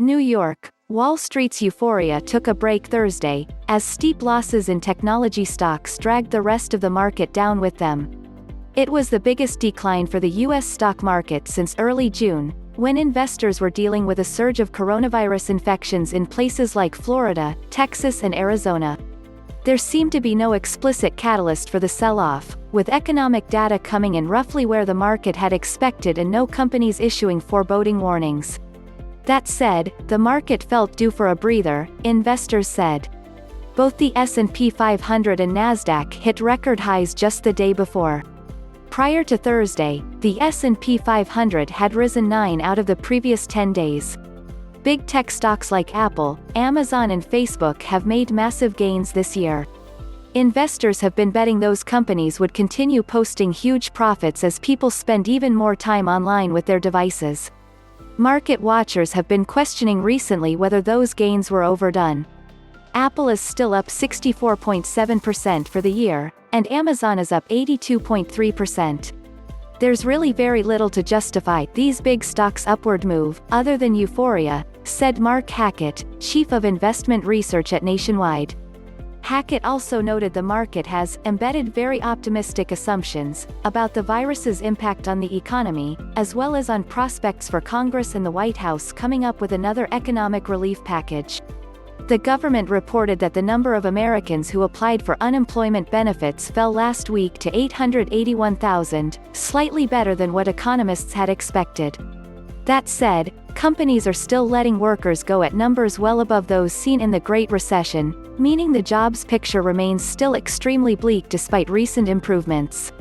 New York. Wall Street's euphoria took a break Thursday, as steep losses in technology stocks dragged the rest of the market down with them. It was the biggest decline for the U.S. stock market since early June, when investors were dealing with a surge of coronavirus infections in places like Florida, Texas and Arizona. There seemed to be no explicit catalyst for the sell-off, with economic data coming in roughly where the market had expected and no companies issuing foreboding warnings. That said, the market felt due for a breather, investors said. Both the S&P 500 and Nasdaq hit record highs just the day before. Prior to Thursday, the S&P 500 had risen 9 out of the previous 10 days. Big tech stocks like Apple, Amazon and Facebook have made massive gains this year. Investors have been betting those companies would continue posting huge profits as people spend even more time online with their devices. Market watchers have been questioning recently whether those gains were overdone. Apple is still up 64.7% for the year, and Amazon is up 82.3%. There's really very little to justify these big stocks' upward move, other than euphoria, said Mark Hackett, chief of investment research at Nationwide. Hackett also noted the market has embedded very optimistic assumptions about the virus's impact on the economy, as well as on prospects for Congress and the White House coming up with another economic relief package. The government reported that the number of Americans who applied for unemployment benefits fell last week to 881,000, slightly better than what economists had expected. That said, companies are still letting workers go at numbers well above those seen in the Great Recession, meaning the jobs picture remains still extremely bleak despite recent improvements.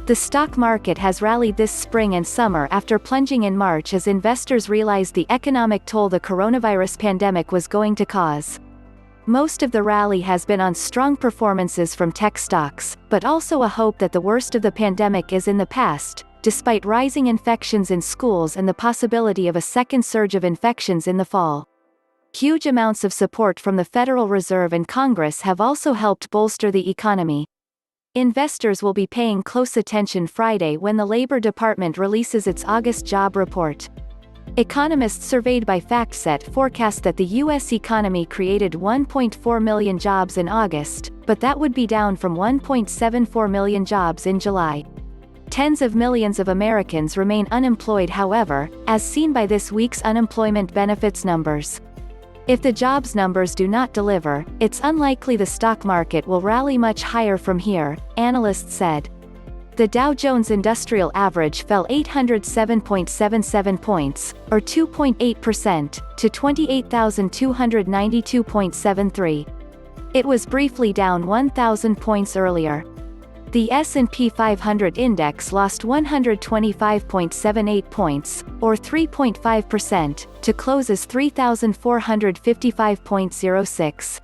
The stock market has rallied this spring and summer after plunging in March as investors realized the economic toll the coronavirus pandemic was going to cause. Most of the rally has been on strong performances from tech stocks, but also a hope that the worst of the pandemic is in the past, despite rising infections in schools and the possibility of a second surge of infections in the fall. Huge amounts of support from the Federal Reserve and Congress have also helped bolster the economy. Investors will be paying close attention Friday when the Labor Department releases its August job report. Economists surveyed by FactSet forecast that the U.S. economy created 1.4 million jobs in August, but that would be down from 1.74 million jobs in July. Tens of millions of Americans remain unemployed, however, as seen by this week's unemployment benefits numbers. If the jobs numbers do not deliver, it's unlikely the stock market will rally much higher from here, analysts said. The Dow Jones Industrial Average fell 807.77 points, or 2.8%, to 28,292.73. It was briefly down 1,000 points earlier. The S&P 500 index lost 125.78 points, or 3.5%, to close as 3,455.06.